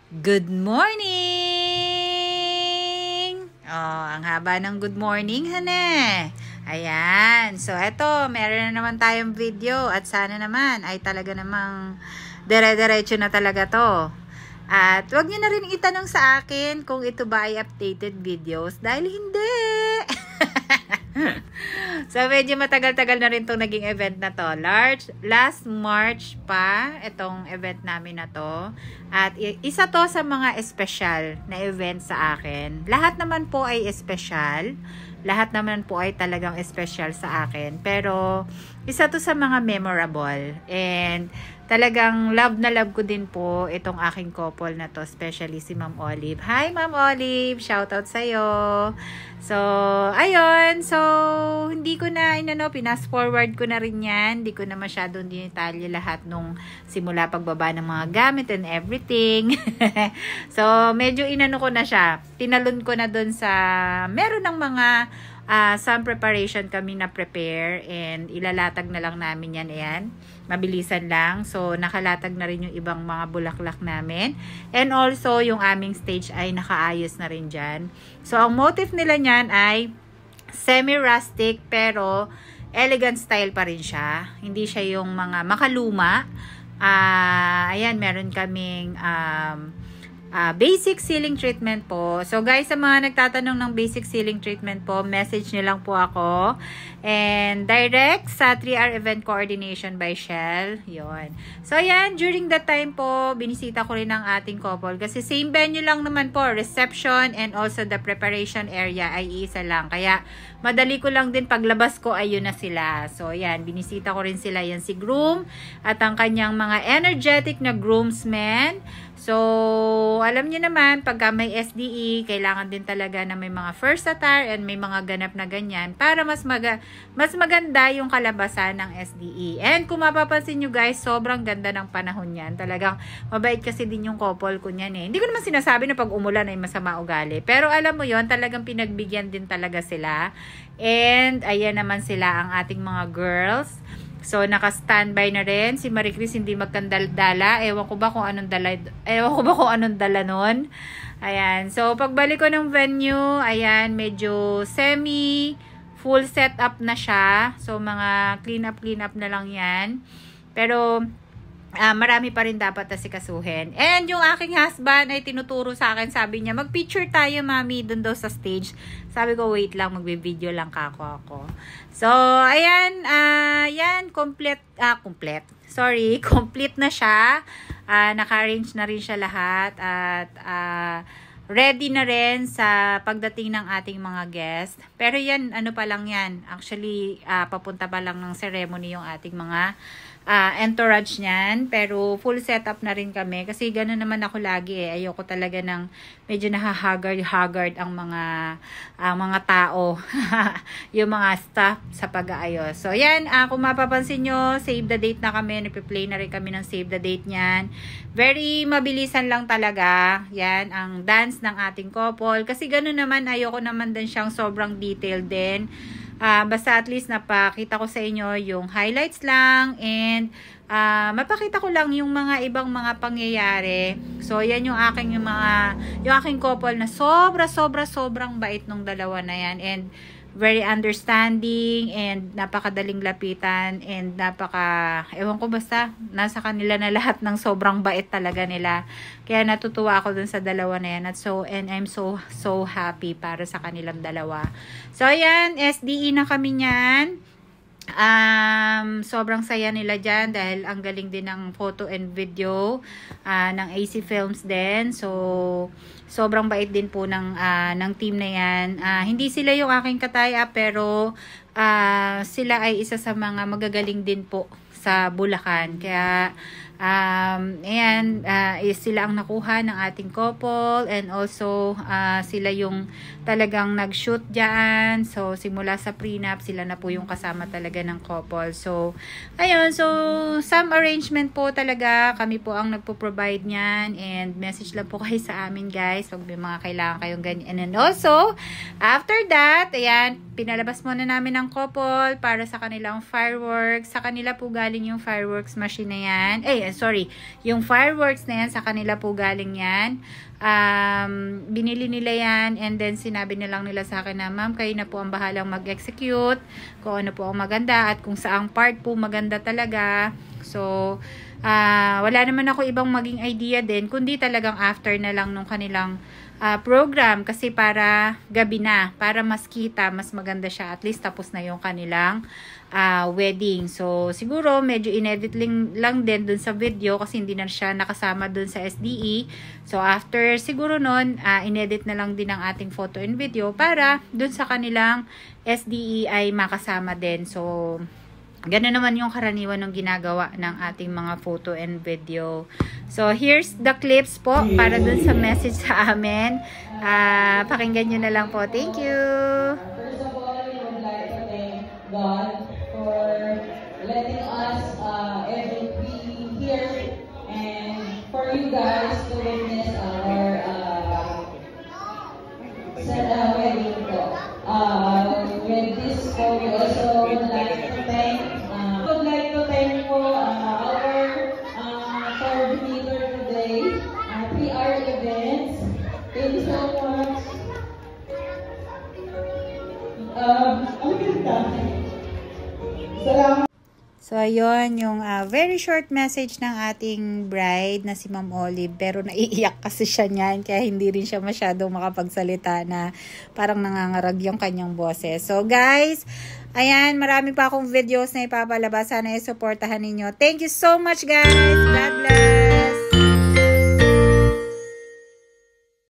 Good morning! Oh, ang haba ng good morning, hane. Ayan. So, eto, meron na naman tayong video at sana naman ay talaga namang dire-diretso na talaga to. At huwag niyo na rin itanong sa akin kung ito ba ay updated videos dahil hindi. So, medyo matagal-tagal na rin itong naging event na to. Last March pa, itong event namin na to. At isa to sa mga espesyal na event sa akin. Lahat naman po ay espesyal. Lahat naman po ay talagang espesyal sa akin. Pero, isa to sa mga memorable. And, talagang love na love ko din po itong aking couple na to, especially si Ma'am Olive. Hi, Ma'am Olive! Shoutout sa'yo! So, ayun. So, hindi ko na, pinas forward ko na rin yan. Hindi ko na masyadong dinitalye lahat nung simula pagbaba ng mga gamit and everything. So, medyo inano ko na siya. Tinalon ko na dun sa, meron ng mga some preparation kami na prepare and ilalatag na lang namin yan. Ayan. Mabilisan lang. So, nakalatag na rin yung ibang mga bulaklak namin. And also, yung aming stage ay nakaayos na rin dyan. So, ang motif nila niyan ay semi-rustic pero elegant style pa rin siya. Hindi siya yung mga makaluma. Ayan, meron kaming basic sealing treatment po. So guys, sa mga nagtatanong ng basic sealing treatment po, message nyo lang po ako. And direct sa 3R Event Coordination by Shell. Yun. So ayan, during that time po, binisita ko rin ang ating couple. Kasi same venue lang naman po, reception and also the preparation area ay isa lang. Kaya madali ko lang din paglabas ko, ayun na sila. So ayan, binisita ko rin sila. Yan si groom at ang kanyang mga energetic na groomsmen. So, alam niyo naman, pagka may SDE, kailangan din talaga na may mga first attire and may mga ganap na ganyan para mas maganda yung kalabasan ng SDE. And kung mapapansin nyo guys, sobrang ganda ng panahon yan. Talagang mabait kasi din yung couple ko niyan eh. Hindi ko naman sinasabi na pag umulan ay masama ugali. Pero alam mo yon, talagang pinagbigyan din talaga sila. And ayan naman sila ang ating mga girls. So, naka-standby na rin. Si Marie Chris hindi magkandala. Ewan ko ba kung anong dala nun. Ayan. So, pagbalik ko ng venue, ayan, medyo full setup na siya. So, mga clean up na lang yan. Pero, marami pa rin dapat asikasuhin. And yung aking husband ay tinuturo sa akin, sabi niya, mag-picture tayo, mami, dun daw sa stage. Sabi ko, wait lang, magbe-video lang ako. So, ayan, complete na siya. Naka-arrange na rin siya lahat. At, ready na rin sa pagdating ng ating mga guest. Pero yan, ano pa lang yan. Actually, papunta pa lang ng ceremony yung ating mga entourage niyan. Pero full setup na rin kami. Kasi gano'n naman ako lagi eh. Ayoko talaga ng medyo nahahagard ang mga tao. Yung mga staff sa pag-aayos. So, yan. Kung mapapansin nyo, save the date na kami. Nagpe-play na rin kami ng save the date niyan. Very mabilisan lang talaga. Yan, ang dance ng ating couple. Kasi gano'n naman, ayoko naman din siyang sobrang detailed din. Basta at least napakita ko sa inyo yung highlights lang and mapakita ko lang yung mga ibang mga pangyayari. So, yan yung aking couple na sobrang bait nung dalawa na yan and very understanding and napakadaling lapitan and ewan ko basta, nasa kanila na lahat ng sobrang bait talaga nila. Kaya natutuwa ako dun sa dalawa na yan and I'm so happy para sa kanilang dalawa. So, ayan, SDE na kami niyan. Sobrang saya nila dyan dahil ang galing din ng photo and video ng AC Films din. So, sobrang bait din po ng team na yan. Hindi sila yung aking kataya pero sila ay isa sa mga magagaling din po sa Bulacan. Kaya ayan, sila ang nakuha ng ating couple and also sila yung talagang nag-shoot dyan. So, simula sa prenup, sila na po yung kasama talaga ng couple. So, ayun. So, some arrangement po talaga. Kami po ang nagpo-provide niyan and message lang po kayo sa amin guys pag may mga kailangan kayong ganyan. And also, after that, ayan, pinalabas muna namin ang couple para sa kanilang fireworks. Sa kanila po galing yung fireworks machine na yan. sorry, yung fireworks na yan, sa kanila po galing yan. Binili nila yan, and then sinabi na lang nila sa akin na, ma'am, kayo na po ang bahalang mag-execute kung ano po ang maganda at kung saang part po maganda talaga. So, wala naman ako ibang maging idea din, kundi talagang after na lang nung kanilang program, kasi para gabi na, para mas kita, mas maganda siya, at least tapos na yung kanilang wedding. So siguro medyo inedit lang din dun sa video kasi hindi na siya nakasama dun sa SDE. So after siguro nun, inedit na lang din ang ating photo and video para dun sa kanilang SDE ay makasama din. So ganun naman yung karaniwan ng ginagawa ng ating mga photo and video. So, here's the clips po para dun sa message sa amin. Pakinggan nyo na lang po. Thank you! First of all, we would like to thank God for letting us be here and for you guys to witness our wedding po. With this po, we also would like to thank our coordinator today, PR events. Thank you so much. Salamat. So, ayun, yung very short message ng ating bride na si Ma'am Olive. Pero naiiyak kasi siya niyan, kaya hindi rin siya masyadong makapagsalita, na parang nangangarag yung kanyang boses. So, guys, ayan, marami pa akong videos na ipapalabas. Sana i-supportahan ninyo. Thank you so much, guys. God bless.